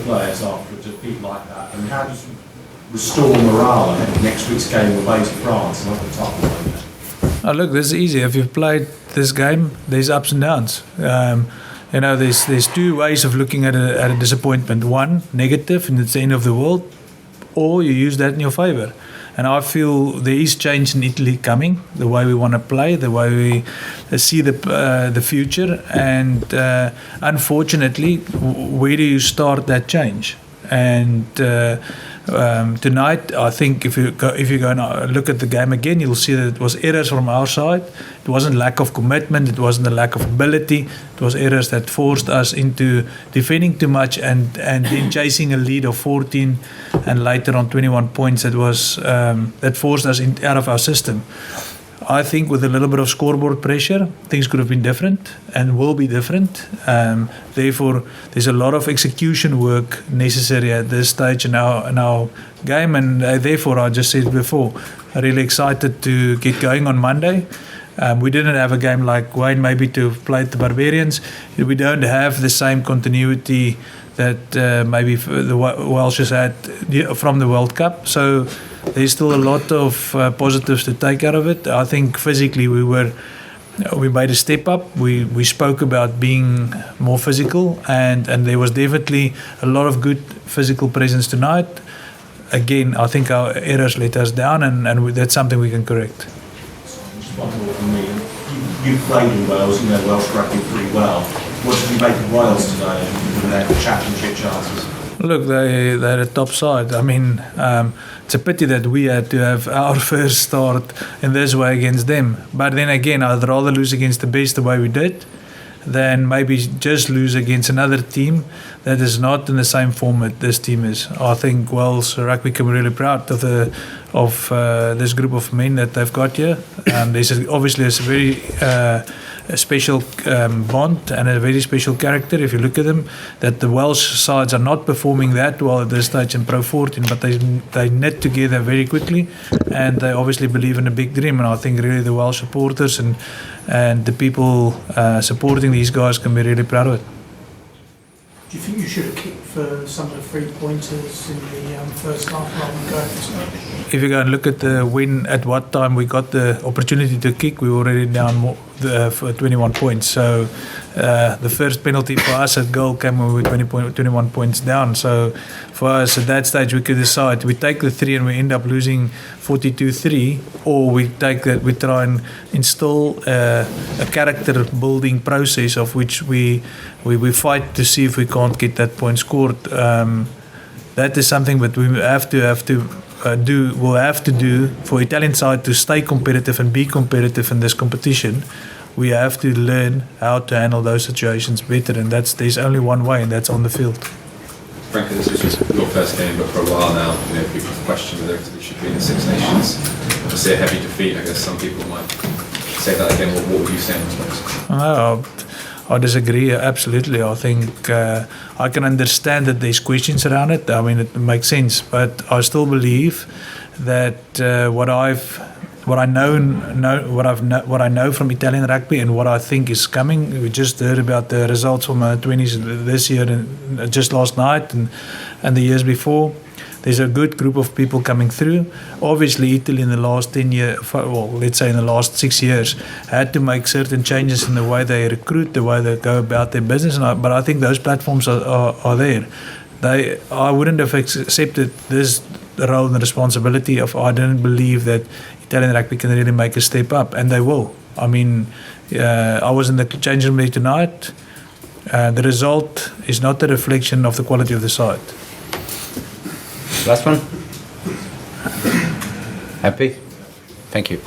players after a defeat like that? And how does restore morale ahead of next week's game away to France and other top one? Oh, look, this is easy. If you've played this game, there's ups and downs. There's two ways of looking at a disappointment. One, negative, and it's the end of the world, or you use that in your favour. And I feel there is change in Italy coming, the way we want to play, the way we see the future. And unfortunately, where do you start that change? And tonight, I think if you go and look at the game again, you'll see that it was errors from our side. It wasn't lack of commitment. It wasn't a lack of ability. It was errors that forced us into defending too much and then chasing a lead of 14 and later on 21 points. That forced us out of our system. I think with a little bit of scoreboard pressure, things could have been different and will be different. Therefore, there's a lot of execution work necessary at this stage in our game. And therefore, I just said before, I'm really excited to get going on Monday. We didn't have a game like Wayne maybe to play the Barbarians. We don't have the same continuity that maybe the Welsh had from the World Cup. So there's still a lot of positives to take out of it. I think physically we made a step up. We spoke about being more physical, and there was definitely a lot of good physical presence tonight. Again, I think our errors let us down, and that's something we can correct. Just one more from me. You've played in Wales, you know Welsh rugby pretty well. What did you make of Wales today in their championship chances? Look, they're a top side. I mean, it's a pity that we had to have our first start in this way against them. But then again, I'd rather lose against the best the way we did than maybe just lose against another team that is not in the same format this team is. I think Wales rugby can be really proud of this group of men that they've got here. There's obviously a very a special bond and a very special character if you look at them, that the Welsh sides are not performing that well at this stage in Pro 14, but they knit together very quickly, and they obviously believe in a big dream. And I think really the Welsh supporters and the people supporting these guys can be really proud of it. Do you think you should have kicked for some of the 3-pointers in the first half rather than going for something? If you go and look at the win, at what time we got the opportunity to kick, we were already down for 21 points. So the first penalty for us at goal came when we were 21 points down. So for us at that stage, we could decide we take the 3 and we end up losing 42-3, or we take that, we try and install a character building process of which we fight to see if we can't get that point scored. That is something that we have to do for Italian side to stay competitive and be competitive in this competition. We have to learn how to handle those situations better, and there's only one way, and that's on the field. Franco, this is just your first game, but for a while now, people have questioned whether it should be in the Six Nations. Obviously, a heavy defeat. I guess some people might say that again. What would you say in response? No, I disagree absolutely. I think I can understand that there's questions around it. I mean, it makes sense, but I still believe that what I know from Italian rugby and what I think is coming. We just heard about the results from 20s this year and just last night and the years before. There's a good group of people coming through. Obviously, Italy in the last 10 years, well, let's say in the last 6 years, had to make certain changes in the way they recruit, the way they go about their business. But I think those platforms are there. I wouldn't have accepted this role and responsibility if I didn't believe that Italian rugby can really make a step up, and they will. I mean, I was in the changing room tonight. The result is not a reflection of the quality of the side. Last one. Happy? Thank you.